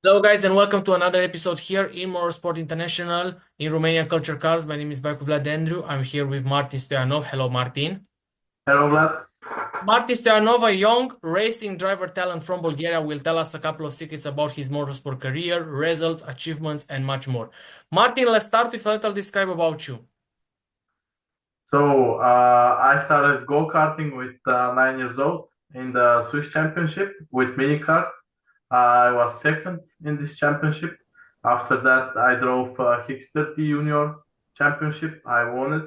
Hello, guys, and welcome to another episode here in Motorsport International in Romanian Culture Cars. My name is Baicu Vlad-Andrei. I'm here with Martin Stoyanov. Hello, Martin. Hello, Vlad. Martin Stoyanov, a young racing driver talent from Bulgaria, will tell us a couple of secrets about his motorsport career, results, achievements, and much more. Martin, let's start with a little describe about you. I started go-karting with 9 years old in the Swiss Championship with minicart. I was second in this championship. After that, I drove Hicks 30 Junior Championship. I won it.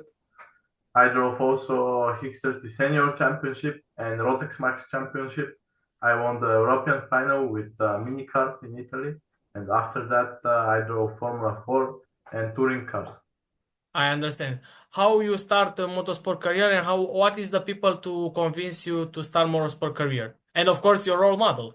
I drove also Hicks 30 Senior Championship and Rotex Max Championship. I won the European final with minicart in Italy. And after that, I drove Formula 4 and touring cars. I understand how you start a motorsport career and what is the people to convince you to start motorsport career, and of course your role model.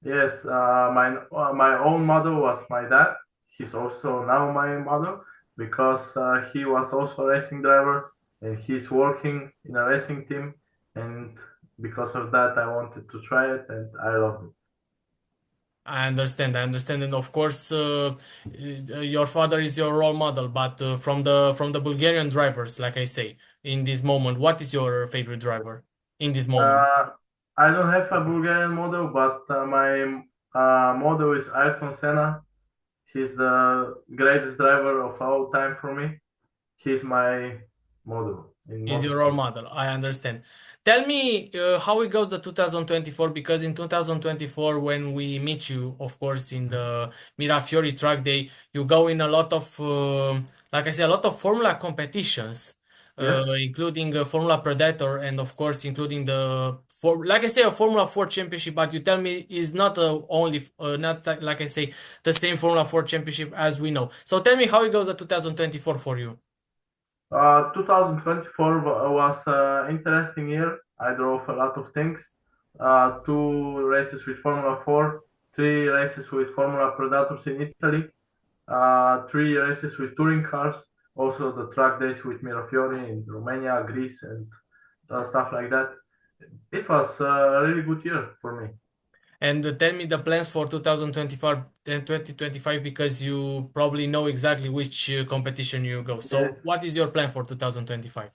Yes, my own model was my dad. He's also now my model because he was also a racing driver and he's working in a racing team. And because of that, I wanted to try it and I loved it. I understand, and of course, your father is your role model. But from the Bulgarian drivers, like I say, in this moment, what is your favorite driver in this moment? Uh, I don't have a Bulgarian model, but my model is Ayrton Senna. He's the greatest driver of all time for me. He's my model in Is your role motorsport. model. I understand. Tell me how it goes the 2024, because in 2024, when we meet you, of course, in the Mirafiori track day, you go in a lot of, like I say, a lot of Formula competitions, Yes. including Formula Predator, and of course, including like I say, a Formula 4 championship. But you tell me is not only, not like I say, the same Formula 4 championship as we know. So tell me how it goes the 2024 for you. 2024 was an interesting year. I drove a lot of things. Two races with Formula 4, three races with Formula Predators in Italy, three races with touring cars, also the track days with Mirafiori in Romania, Greece, and stuff like that. It was a really good year for me. And tell me the plans for 2025 and 2025, because you probably know exactly which competition you go. So, Yes. what is your plan for 2025?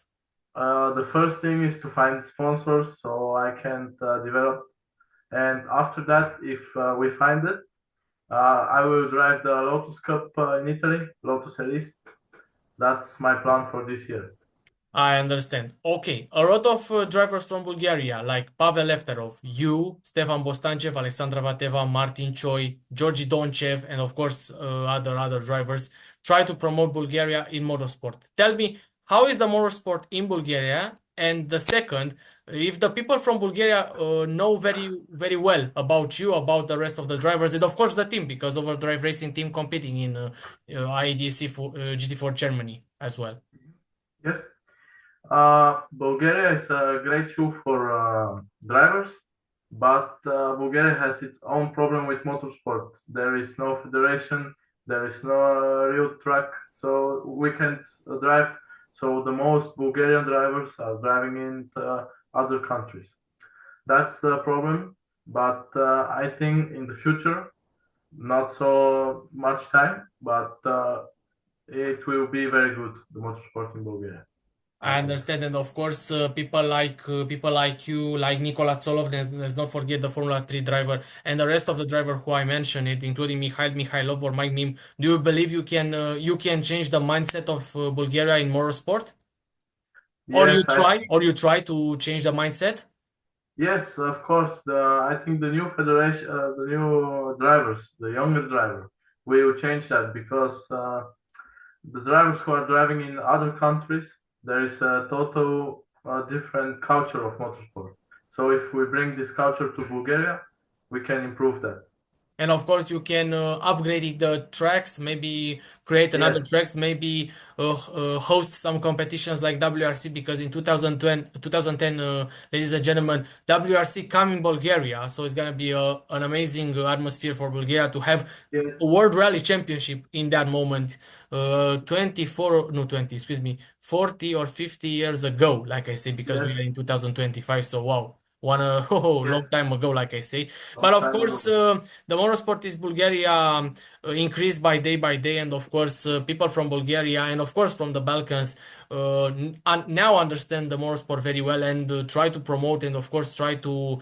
The first thing is to find sponsors so I can develop. And after that, if we find it, I will drive the Lotus Cup in Italy, Lotus Elise. That's my plan for this year. I understand. Okay, a lot of drivers from Bulgaria, like Pavel Lefterov, you, Stefan Bostancev, Alexandra Vateva, Martin Choi, Georgi Donchev, and of course other drivers, try to promote Bulgaria in motorsport. Tell me, how is the motorsport in Bulgaria? And the second, if the people from Bulgaria know very well about you, about the rest of the drivers, and of course the team, because Overdrive Racing Team competing in IEDC for, GT4 Germany as well. Yes. Bulgaria is a great shoe for drivers, but Bulgaria has its own problem with motorsport. There is no federation, there is no real track, so we can't drive. So the most Bulgarian drivers are driving in other countries. That's the problem. But I think in the future, not so much time, but it will be very good, the motorsport in Bulgaria, I I think. understand, and of course, people like you, like Nikola Tsolov, let's not forget the Formula 3 driver, and the rest of the driver who I mentioned, it, including Mikhail Mikhailov or Mike Mim. Do you believe you can change the mindset of Bulgaria in motorsport, Yes, or you try to change the mindset? yes, of course. I think the new federation, the new drivers, the younger driver, will change that because the drivers who are driving in other countries, there is a total different culture of motorsport. So if we bring this culture to Bulgaria, we can improve that. And of course, you can upgrade the tracks, maybe create another Yes, tracks, maybe host some competitions like WRC, because in 2010, ladies and gentlemen, WRC come in Bulgaria. So it's going to be an amazing atmosphere for Bulgaria to have yes, a World Rally Championship in that moment, 24, no, 20, excuse me, 40 or 50 years ago, like I say, because we yes. are in 2025. So wow. long Yes, time ago, like I say. But long of time course, ago. the motorsport is Bulgaria increased by day, and of course, people from Bulgaria and of course from the Balkans now understand the motorsport very well and try to promote and of course try to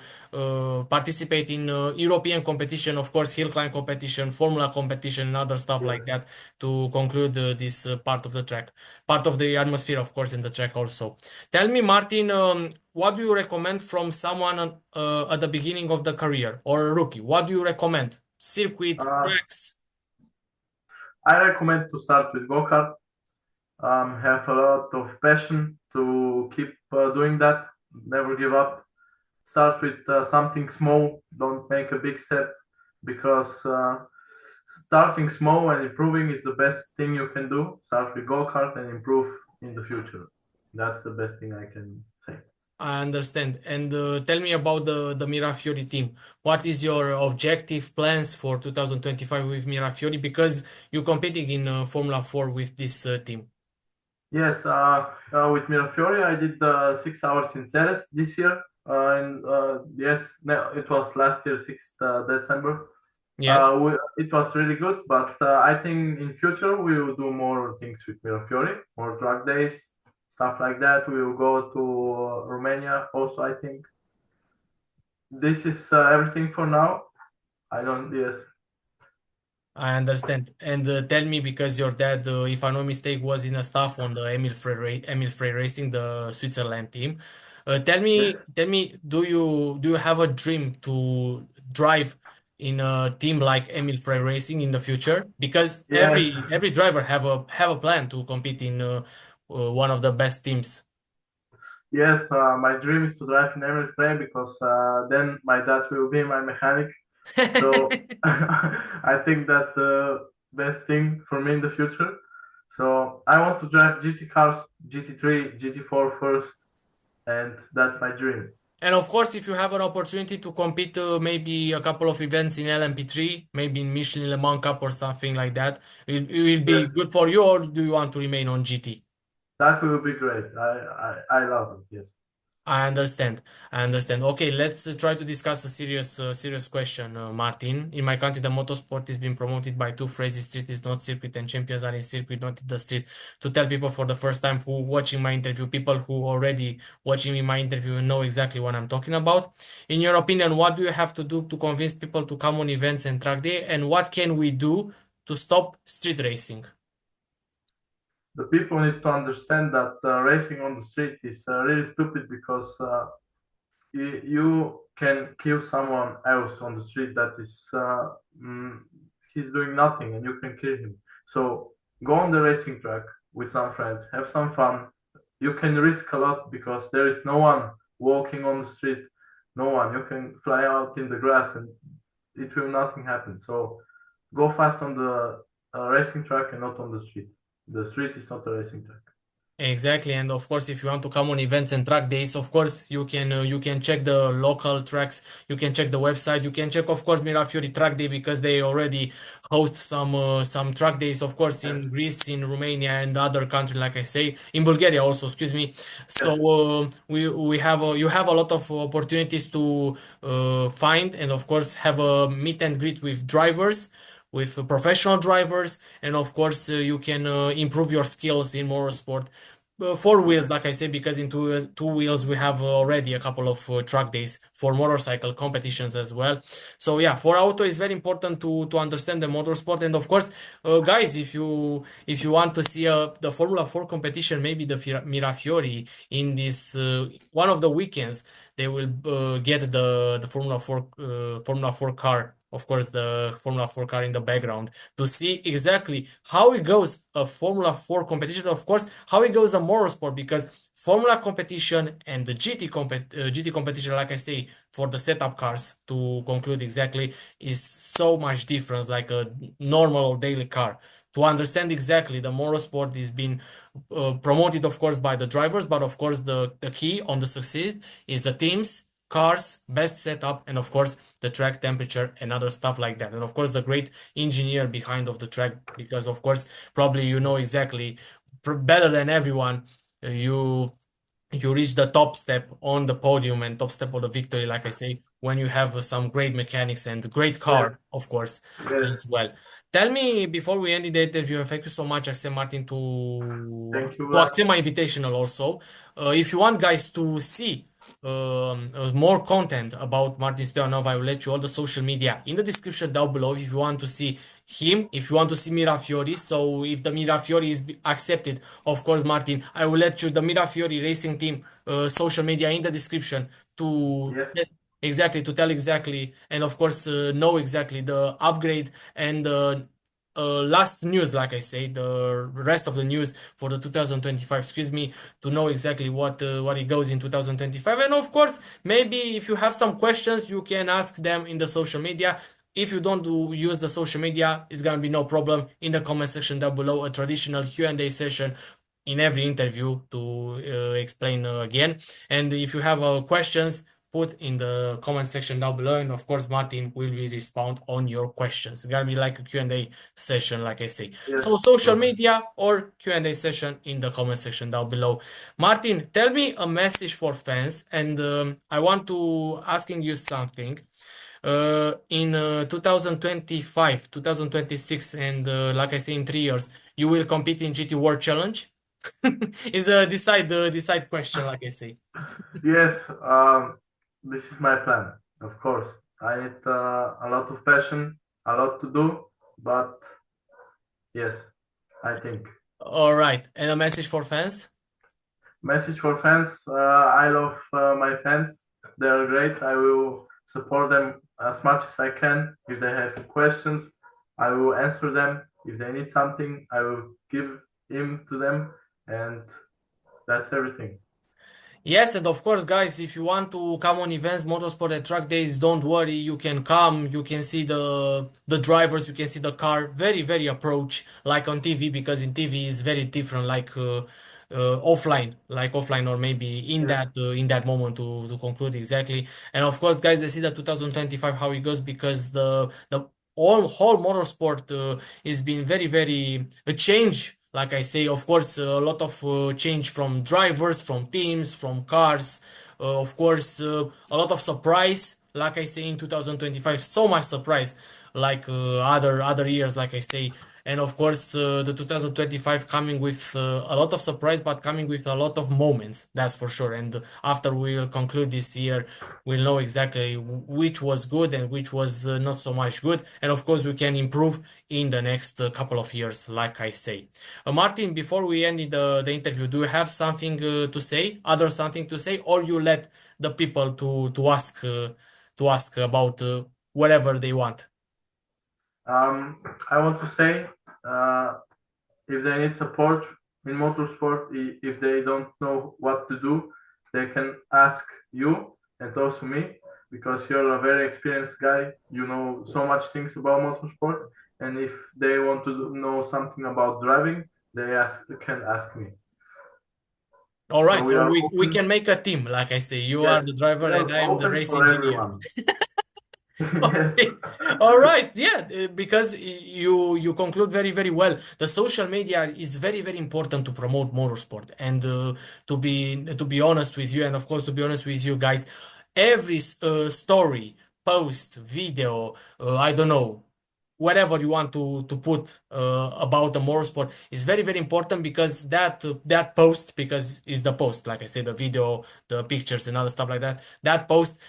participate in European competition, of course, hill climb competition, Formula competition, and other stuff Yes. like that to conclude this part of the track, part of the atmosphere, of course, in the track also. Tell me, Martin, what do you recommend from someone at the beginning of the career or a rookie? What do you recommend? Circuit, Uh, tracks? I recommend to start with go-kart. Have a lot of passion to keep doing that. Never give up. Start with something small. Don't make a big step because starting small and improving is the best thing you can do. Start with go-kart and improve in the future. That's the best thing I can say. I understand. And tell me about the Mirafiori team. What is your objective plans for 2025 with Mirafiori? Because you're competing in Formula 4 with this team. Yes, with Mirafiori, I did 6 hours in Ceres this year. And yes, no, it was last year, 6th December. Yes. It was really good, but I think in future we will do more things with Mirafiori, more drag days, stuff like that. We will go to Romania also, I think. This is everything for now. I don't, yes. I understand. And tell me, because your dad, if I'm not mistaken, was in a staff on the Emil Frey Racing, the Switzerland team. Yes, Tell me, do you have a dream to drive in a team like Emil Frey Racing in the future? Because yes, every driver have a plan to compete in one of the best teams. yes. My dream is to drive in Emil Frey because then my dad will be my mechanic. So I think that's the best thing for me in the future. So I want to drive GT cars, GT3, GT4 first, and that's my dream. And of course, if you have an opportunity to compete, maybe a couple of events in LMP3, maybe in Michelin Le Mans Cup or something like that, it will be Yes, good for you, or do you want to remain on GT? that will be great. I love it. Yes. I understand. I understand. Okay, let's try to discuss a serious question, Martin. In my country, the motorsport is being promoted by two phrases: "Street is not circuit, and champions are in circuit, not in the street." To tell people for the first time who watching my interview, people who already watching me my interview know exactly what I'm talking about. In your opinion, what do you have to do to convince people to come on events and track day, and what can we do to stop street racing? The people need to understand that racing on the street is really stupid because you can kill someone else on the street that is mm, he's doing nothing and you can kill him. So go on the racing track with some friends, have some fun. You can risk a lot because there is no one walking on the street, no one. You can fly out in the grass and it will nothing happen. So go fast on the racing track and not on the street. The street is not a racing track. Exactly, and of course, if you want to come on events and track days, of course, you can check the local tracks, you can check the website, you can check, of course, Mirafiori Track Day because they already host some track days, of course, Yes, in Greece, in Romania, and other countries, like I say, in Bulgaria also, excuse me. So yes, we have you have a lot of opportunities to find and, of course, have a meet and greet with drivers, with professional drivers, and of course you can improve your skills in motorsport. Four wheels, yes, like I said, because in two wheels we have already a couple of track days for motorcycle competitions as well. So yeah, for auto is very important to understand the motorsport, and of course, guys, if you want to see the Formula 4 competition, maybe the Mirafiori in this one of the weekends, they will get the Formula 4 car, of course, the Formula 4 car in the background, to see exactly how it goes a Formula 4 competition, of course, how it goes a motorsport, because Formula competition and the GT competition, like I say, for the setup cars, to conclude exactly, is so much difference like a normal daily car. To understand exactly the motorsport is being promoted, of course, by the drivers, but of course, the key on the succeed is the teams, cars, best setup, and of course, the track temperature and other stuff like that. And of course, the great engineer behind of the track, because of course, probably you know exactly better than everyone. You you reach the top step on the podium and top step of the victory, like I say, when you have some great mechanics and great car, Yes, of course, yes. as well. Tell me before we end the interview, and thank you so much, Axel Martin, Thank you, to Vlad. accept my invitational also. If you want guys to see more content about Martin Stoyanov, I will let you all the social media in the description down below if you want to see him, if you want to see Mirafiori. So if the Mirafiori is accepted, of course, Martin, I will let you the Mirafiori Racing Team social media in the description to Yes, exactly to tell exactly and of course know exactly the upgrade and last news, like I say, the rest of the news for the 2025. Excuse me, to know exactly what it goes in 2025. And of course, maybe if you have some questions, you can ask them in the social media. If you don't use the social media, it's gonna be no problem in the comment section down below. A traditional Q&A session in every interview to explain again. And if you have questions, put in the comment section down below. And of course, Martin will be respond on your questions. It's gonna be like a Q&A session, like I say. yes. So social Perfect. media or Q&A session in the comment section down below. Martin, tell me a message for fans, and I want to asking you something. In 2025, 2026, and like I say, in 3 years, you will compete in GT World Challenge. Is a decide question, like I say. Yes, this is my plan. Of course, I need a lot of passion, a lot to do, but yes, I think. All right, and a message for fans. Message for fans. I love my fans. They are great. I will support them as much as I can. If they have questions, I will answer them. If they need something, I will give him to them, and that's everything. Yes, and of course, guys, if you want to come on events, motorsport and track days, don't worry. You can come. You can see the drivers. You can see the car. Very, very approach like on TV, because in TV is very different, offline, like offline, or maybe Yes, in that moment to conclude exactly. And of course, guys, they see the 2025 how it goes, because the all whole motorsport is been very, very a change, like I say. Of course, a lot of change from drivers, from teams, from cars. Of course, a lot of surprise, like I say, in 2025. So much surprise, like other years, like I say. And of course, the 2025 coming with a lot of surprise, but coming with a lot of moments. That's for sure. And after we will conclude this year, we'll know exactly which was good and which was not so much good. And of course, we can improve in the next couple of years, like I say. Martin, before we end the interview, do you have something to say, other something to say, or you let the people to ask about whatever they want? I want to say uh, if they need support in motorsport, if they don't know what to do, they can ask you and also me, because you're a very experienced guy. You know so much things about motorsport, and if they want to know something about driving, they can ask me. All So right, we so are we open. can make a team, like I say. You are Yes, the driver we and are I am the open race for engineer. everyone. Yes, Okay. All right. Yeah, because you conclude very, very well. The social media is very, very important to promote motorsport, and to be honest with you, and of course to be honest with you guys, every story, post, video, I don't know, whatever you want to put about the motorsport is very, very important, because that post, because is the post, like I said, the video, the pictures and other stuff like that, that post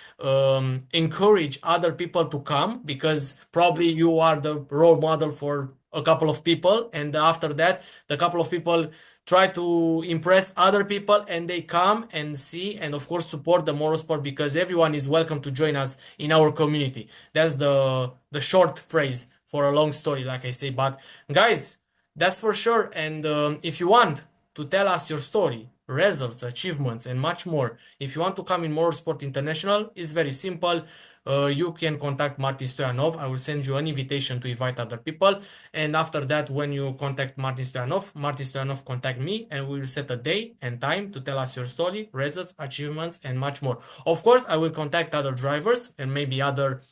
encourage other people to come, because probably you are the role model for a couple of people, and after that the couple of people try to impress other people, and they come and see and of course support the motorsport, because everyone is welcome to join us in our community. That's the short phrase for a long story, like I say. But guys, that's for sure. And if you want to tell us your story, results, achievements, and much more, if you want to come in Motorsport International, it's very simple. You can contact Martin Stoyanov. I will send you an invitation to invite other people. And after that, when you contact Martin Stoyanov contact me, and we will set a day and time to tell us your story, results, achievements, and much more. Of course, I will contact other drivers and maybe other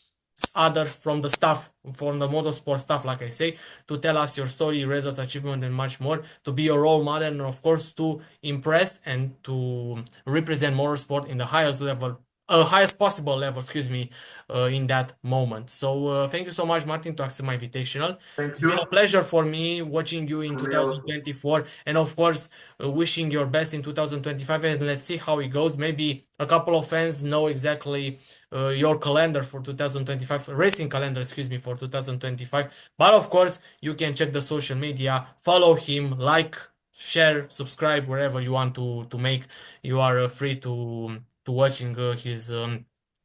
other from the staff, from the motorsport staff, like I say, to tell us your story, results, achievement, and much more, to be your role model, and of course to impress and to represent motorsport in the highest level, highest possible level, excuse me, in that moment. So thank you so much, Martin, to accept my invitational. Thank It's been a you. pleasure for me watching you in For me also. 2024, and of course, wishing your best in 2025. And let's see how it goes. Maybe a couple of fans know exactly your calendar for 2025, racing calendar, excuse me, for 2025. But of course, you can check the social media, follow him, like, share, subscribe wherever you want to make. You are free to watching his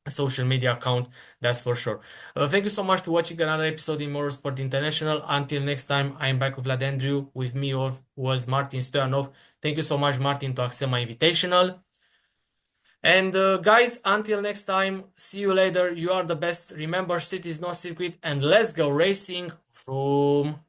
social media account, that's for sure. Thank you so much to watching another episode in Motorsport International. Until next time, I'm Baicu Vlad-Andrei. With me was Martin Stoyanov. Thank you so much, Martin, to accept my invitational. And guys, until next time, see you later. You are the best. Remember, city is no circuit, and let's go racing from